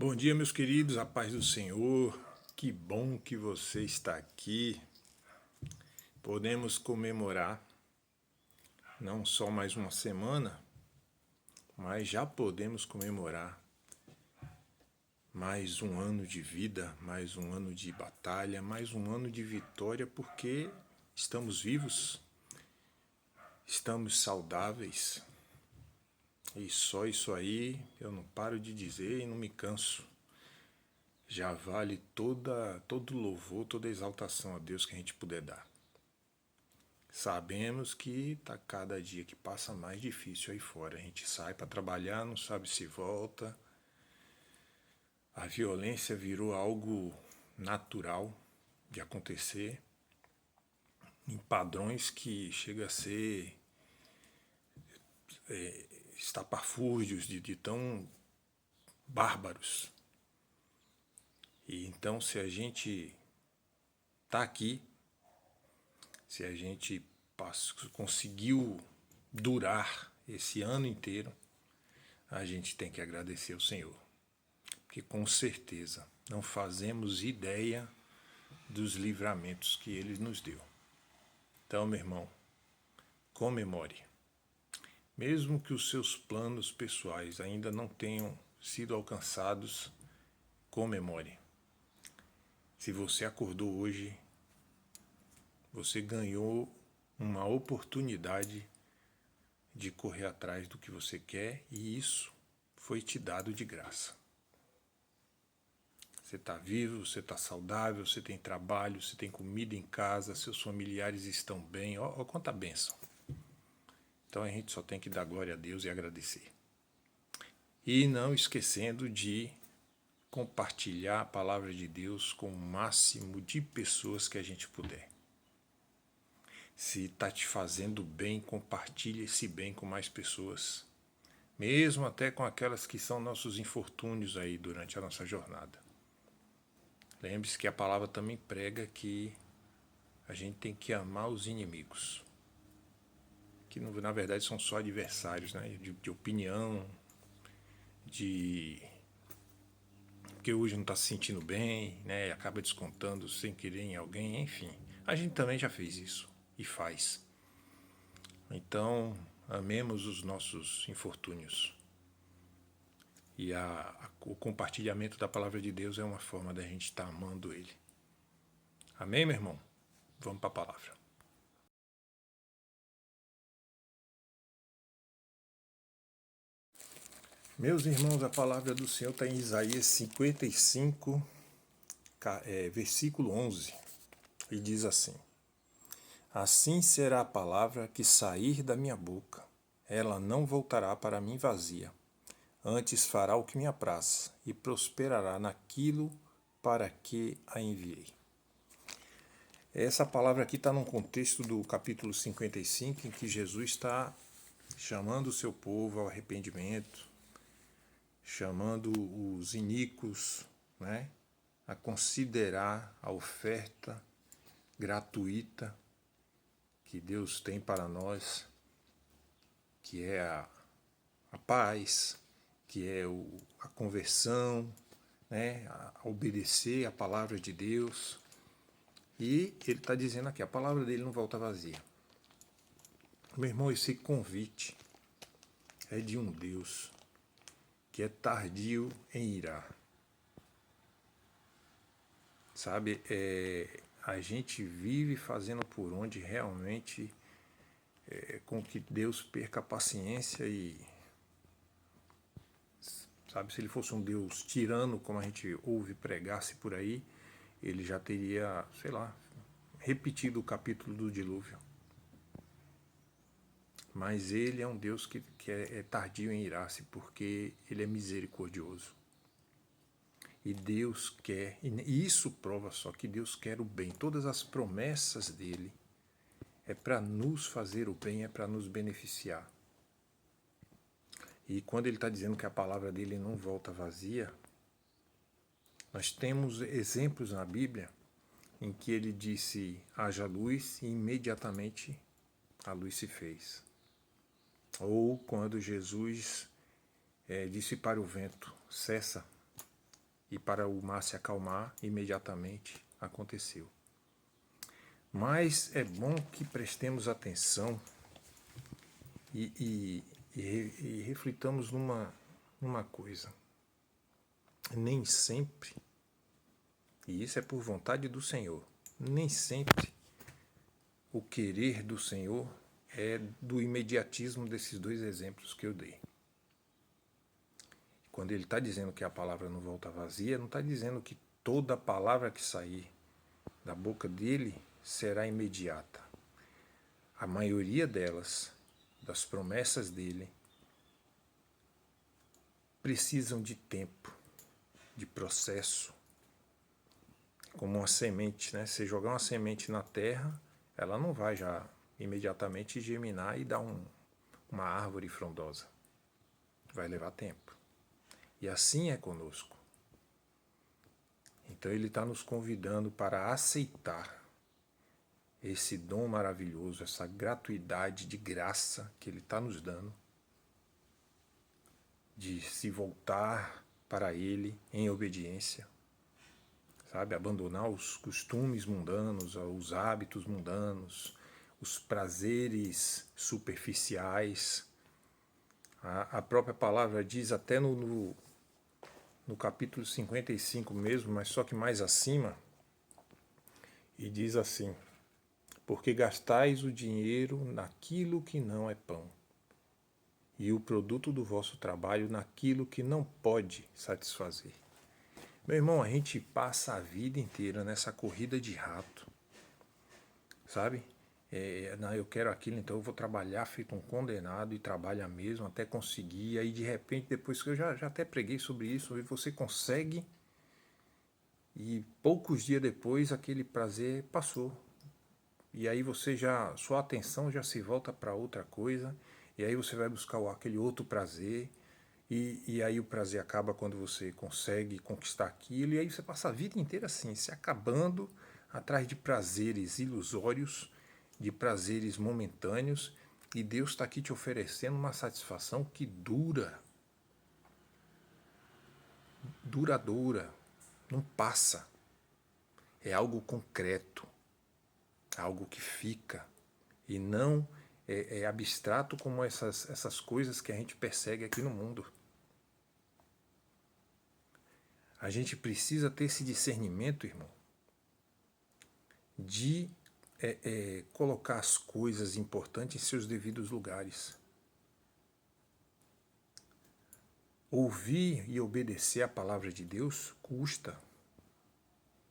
Bom dia, meus queridos, a paz do Senhor. Que bom que você está aqui. Podemos comemorar não só mais uma semana, mas já podemos comemorar mais um ano de vida, mais um ano de batalha, mais um ano de vitória, porque estamos vivos, estamos saudáveis. E só isso aí eu não paro de dizer e não me canso. Já vale todo louvor, toda exaltação a Deus que a gente puder dar. Sabemos que está cada dia que passa mais difícil aí fora. A gente sai para trabalhar, não sabe se volta. A violência virou algo natural de acontecer em padrões que chega a ser estapafúrdios de tão bárbaros. E então, se a gente está aqui, se a gente conseguiu durar esse ano inteiro, a gente tem que agradecer ao Senhor. Porque com certeza não fazemos ideia dos livramentos que Ele nos deu. Então, meu irmão, comemore. Mesmo que os seus planos pessoais ainda não tenham sido alcançados, comemore. Se você acordou hoje, você ganhou uma oportunidade de correr atrás do que você quer e isso foi te dado de graça. Você está vivo, você está saudável, você tem trabalho, você tem comida em casa, seus familiares estão bem. Ó, quanta bênção. Então a gente só tem que dar glória a Deus e agradecer. E não esquecendo de compartilhar a palavra de Deus com o máximo de pessoas que a gente puder. Se está te fazendo bem, compartilhe esse bem com mais pessoas. Mesmo até com aquelas que são nossos infortúnios aí durante a nossa jornada. Lembre-se que a palavra também prega que a gente tem que amar os inimigos. Que na verdade são só adversários, né? de opinião, porque hoje não está se sentindo bem, né? E acaba descontando sem querer em alguém, enfim. A gente também já fez isso e faz. Então, amemos os nossos infortúnios. E o compartilhamento da palavra de Deus é uma forma da gente estar amando Ele. Amém, meu irmão? Vamos para a palavra. Meus irmãos, a palavra do Senhor está em Isaías 55, versículo 11, e diz assim: Assim será a palavra que sair da minha boca, ela não voltará para mim vazia, antes fará o que me apraz, e prosperará naquilo para que a enviei. Essa palavra aqui está num contexto do capítulo 55, em que Jesus está chamando o seu povo ao arrependimento, chamando os iníquos, né, a considerar a oferta gratuita que Deus tem para nós, que é a paz, que é a conversão, né, a obedecer a palavra de Deus. E ele está dizendo aqui, a palavra dele não volta vazia. Meu irmão, esse convite é de um Deus que é tardio em irar. Sabe, a gente vive fazendo por onde realmente com que Deus perca a paciência e, sabe, se ele fosse um Deus tirano, como a gente ouve pregar-se por aí, ele já teria, sei lá, repetido o capítulo do dilúvio. Mas ele é um Deus que é tardio em irar-se, porque ele é misericordioso. E Deus quer, e isso prova só que Deus quer o bem. Todas as promessas dele é para nos fazer o bem, é para nos beneficiar. E quando ele está dizendo que a palavra dele não volta vazia, nós temos exemplos na Bíblia em que ele disse, haja luz, e imediatamente a luz se fez. Ou quando Jesus disse para o vento, cessa, E para o mar se acalmar, imediatamente aconteceu. Mas é bom que prestemos atenção e reflitamos numa coisa. Nem sempre, e isso é por vontade do Senhor, nem sempre o querer do Senhor é do imediatismo desses dois exemplos que eu dei. Quando ele está dizendo que a palavra não volta vazia, não está dizendo que toda palavra que sair da boca dele será imediata. A maioria delas, das promessas dele, precisam de tempo, de processo. Como uma semente, né? Se jogar uma semente na terra, ela não vai já imediatamente germinar e dar uma árvore frondosa. Vai levar tempo. E assim é conosco. Então ele está nos convidando para aceitar esse dom maravilhoso, essa gratuidade de graça que ele está nos dando, de se voltar para ele em obediência, sabe? Abandonar os costumes mundanos, os hábitos mundanos, os prazeres superficiais. A própria palavra diz até no capítulo 55 mesmo, mas só que mais acima, e diz assim: porque gastais o dinheiro naquilo que não é pão, e o produto do vosso trabalho naquilo que não pode satisfazer. Meu irmão, a gente passa a vida inteira nessa corrida de rato, sabe? Não, eu quero aquilo, então eu vou trabalhar feito um condenado e trabalha mesmo até conseguir. Aí de repente, depois que eu já até preguei sobre isso, e você consegue e poucos dias depois aquele prazer passou. E aí sua atenção já se volta para outra coisa, e aí você vai buscar aquele outro prazer, e aí o prazer acaba quando você consegue conquistar aquilo, e aí você passa a vida inteira assim, se acabando atrás de prazeres ilusórios, de prazeres momentâneos, e Deus está aqui te oferecendo uma satisfação que duradoura, não passa. É algo concreto, algo que fica, e não é abstrato como essas coisas que a gente persegue aqui no mundo. A gente precisa ter esse discernimento, irmão, de colocar as coisas importantes em seus devidos lugares. Ouvir e obedecer a palavra de Deus custa.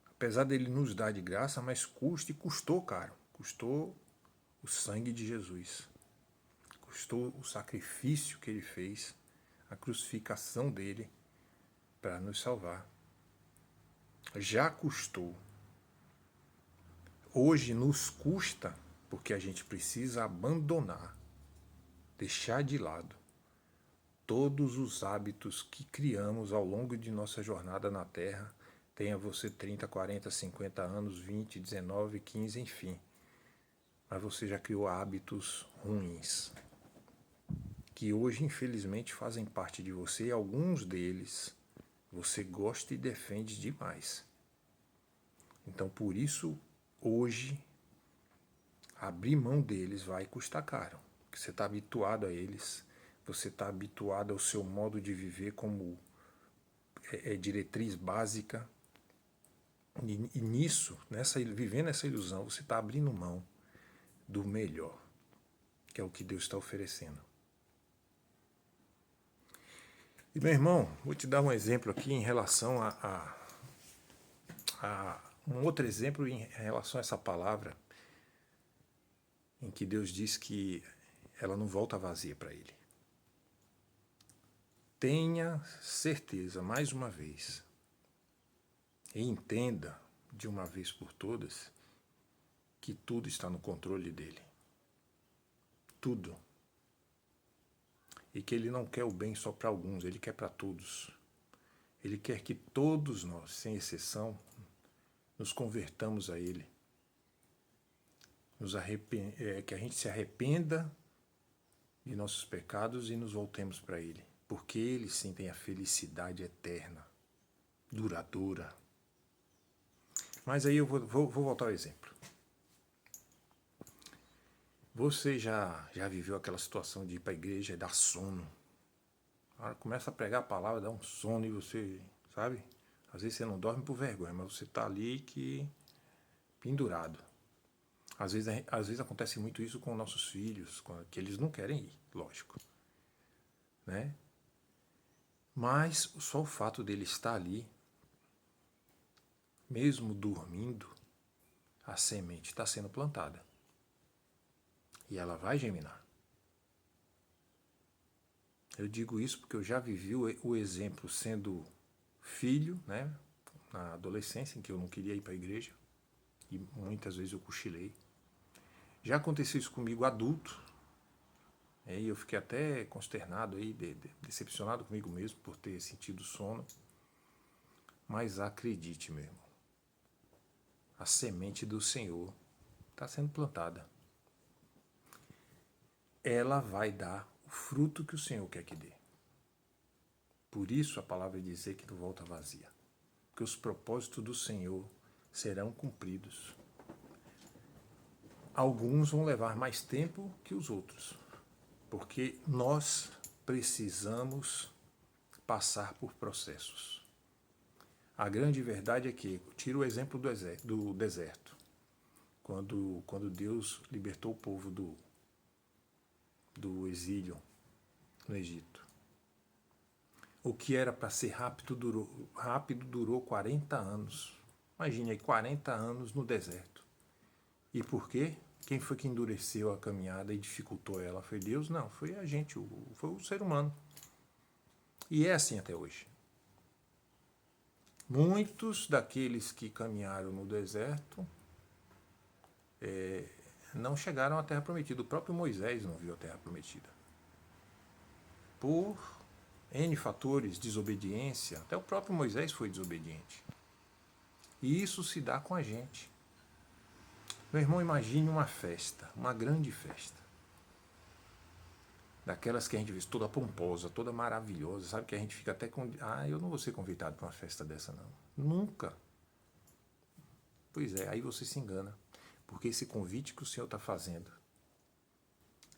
Apesar dele nos dar de graça, mas custa, e custou caro. Custou o sangue de Jesus. Custou o sacrifício que ele fez, a crucificação dele para nos salvar. Já custou. Hoje nos custa porque a gente precisa abandonar, deixar de lado todos os hábitos que criamos ao longo de nossa jornada na Terra. Tenha você 30, 40, 50 anos, 20, 19, 15, enfim. Mas você já criou hábitos ruins, que hoje infelizmente fazem parte de você, e alguns deles você gosta e defende demais. Então por isso, hoje, abrir mão deles vai custar caro, porque você está habituado a eles, você está habituado ao seu modo de viver como diretriz básica, e nisso, vivendo essa ilusão, você está abrindo mão do melhor, que é o que Deus está oferecendo. E meu irmão, vou te dar um exemplo aqui em relação a um outro exemplo em relação a essa palavra, em que Deus diz que ela não volta vazia para ele. Tenha certeza, mais uma vez, e entenda de uma vez por todas, que tudo está no controle dele. Tudo. E que ele não quer o bem só para alguns, ele quer para todos. Ele quer que todos nós, sem exceção, nos convertamos a ele. Que a gente se arrependa de nossos pecados e nos voltemos para ele. Porque ele sim tem a felicidade eterna. duradoura. Mas aí eu vou voltar ao exemplo. Você já viveu aquela situação de ir para a igreja e dar sono? Começa a pregar a palavra, dá um sono e você, sabe? Às vezes você não dorme por vergonha, mas você está ali pendurado. Às vezes acontece muito isso com nossos filhos, que eles não querem ir, lógico. Né? Mas só o fato dele estar ali, mesmo dormindo, a semente está sendo plantada. E ela vai germinar. Eu digo isso porque eu já vivi o exemplo sendo filho, né, na adolescência, em que eu não queria ir para a igreja, e muitas vezes eu cochilei. Já aconteceu isso comigo adulto, e eu fiquei até consternado, decepcionado comigo mesmo por ter sentido sono. Mas acredite, meu irmão, a semente do Senhor está sendo plantada. Ela vai dar o fruto que o Senhor quer que dê. Por isso a palavra dizer que não volta vazia. Porque os propósitos do Senhor serão cumpridos. Alguns vão levar mais tempo que os outros. Porque nós precisamos passar por processos. A grande verdade é que, tiro o exemplo do deserto. Quando Deus libertou o povo do exílio no Egito. O que era para ser rápido durou 40 anos. Imagine aí, 40 anos no deserto. E por quê? Quem foi que endureceu a caminhada e dificultou ela? Foi Deus? Não, foi a gente, foi o ser humano. E é assim até hoje. Muitos daqueles que caminharam no deserto não chegaram à Terra Prometida. O próprio Moisés não viu a Terra Prometida. Por N fatores, desobediência, até o próprio Moisés foi desobediente. E isso se dá com a gente. Meu irmão, imagine uma festa, uma grande festa. Daquelas que a gente vê toda pomposa, toda maravilhosa, sabe? Que a gente fica até com... eu não vou ser convidado para uma festa dessa, não. Nunca. Pois é, aí você se engana. Porque esse convite que o Senhor está fazendo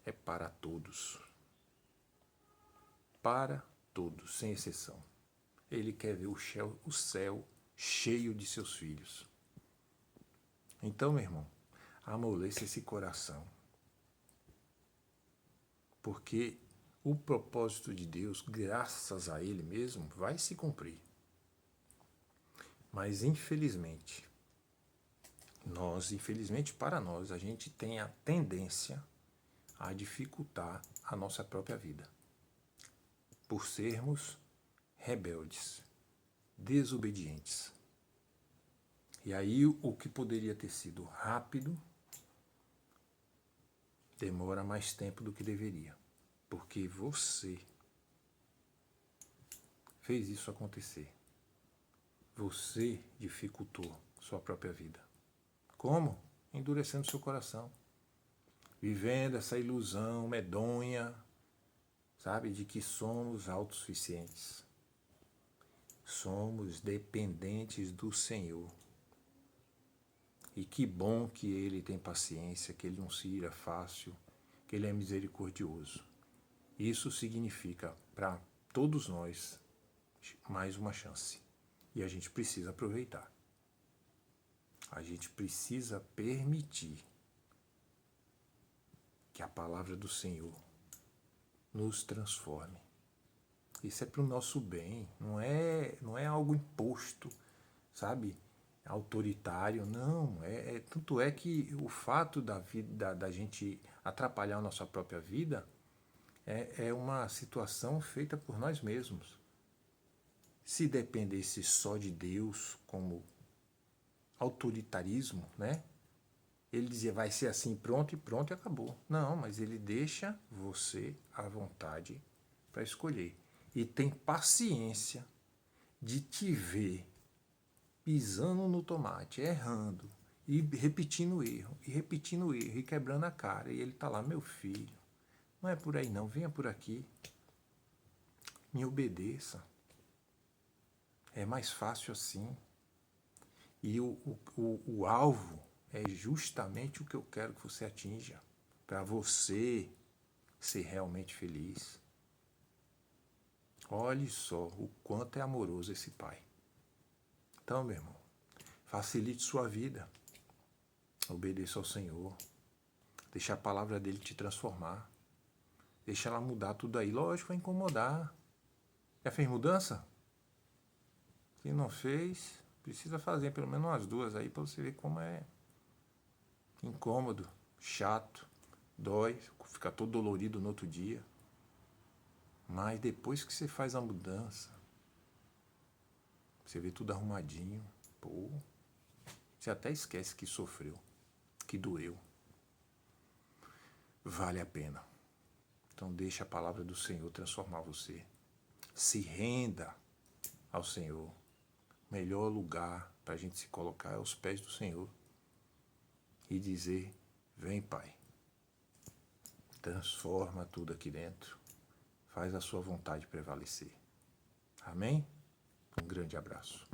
é para todos. Para todos, sem exceção. Ele quer ver o céu cheio de seus filhos. Então, meu irmão, amoleça esse coração. Porque o propósito de Deus, graças a Ele mesmo, vai se cumprir. Mas, infelizmente para nós, a gente tem a tendência a dificultar a nossa própria vida. Por sermos rebeldes, desobedientes. E aí o que poderia ter sido rápido demora mais tempo do que deveria. Porque você fez isso acontecer. Você dificultou sua própria vida. Como? Endurecendo seu coração. Vivendo essa ilusão medonha, sabe, de que somos autossuficientes. Somos dependentes do Senhor. E que bom que Ele tem paciência, que Ele não se ira fácil, que Ele é misericordioso. Isso significa para todos nós mais uma chance. E a gente precisa aproveitar. A gente precisa permitir que a palavra do Senhor nos transforme. Isso é para o nosso bem, não é algo imposto, sabe? Autoritário, não. Tanto é que o fato da gente atrapalhar a nossa própria vida é uma situação feita por nós mesmos. Se dependesse só de Deus como autoritarismo, né? Ele dizia, vai ser assim, pronto e acabou. Não, mas ele deixa você à vontade para escolher. E tem paciência de te ver pisando no tomate, errando, e repetindo o erro, e quebrando a cara. E ele está lá, meu filho, não é por aí não, venha por aqui, me obedeça. É mais fácil assim. E o alvo é justamente o que eu quero que você atinja, para você ser realmente feliz. Olhe só o quanto é amoroso esse Pai. Então, meu irmão, facilite sua vida. Obedeça ao Senhor. Deixa a palavra dele te transformar. Deixa ela mudar tudo aí. Lógico, vai incomodar. Já fez mudança? Se não fez, precisa fazer pelo menos umas duas aí para você ver como é incômodo, chato, dói, fica todo dolorido no outro dia. Mas depois que você faz a mudança, você vê tudo arrumadinho, pô, você até esquece que sofreu, que doeu. Vale a pena. Então deixa a palavra do Senhor transformar você. Se renda ao Senhor. O melhor lugar para a gente se colocar é aos pés do Senhor e dizer: vem, Pai, transforma tudo aqui dentro, faz a sua vontade prevalecer. Amém? Um grande abraço.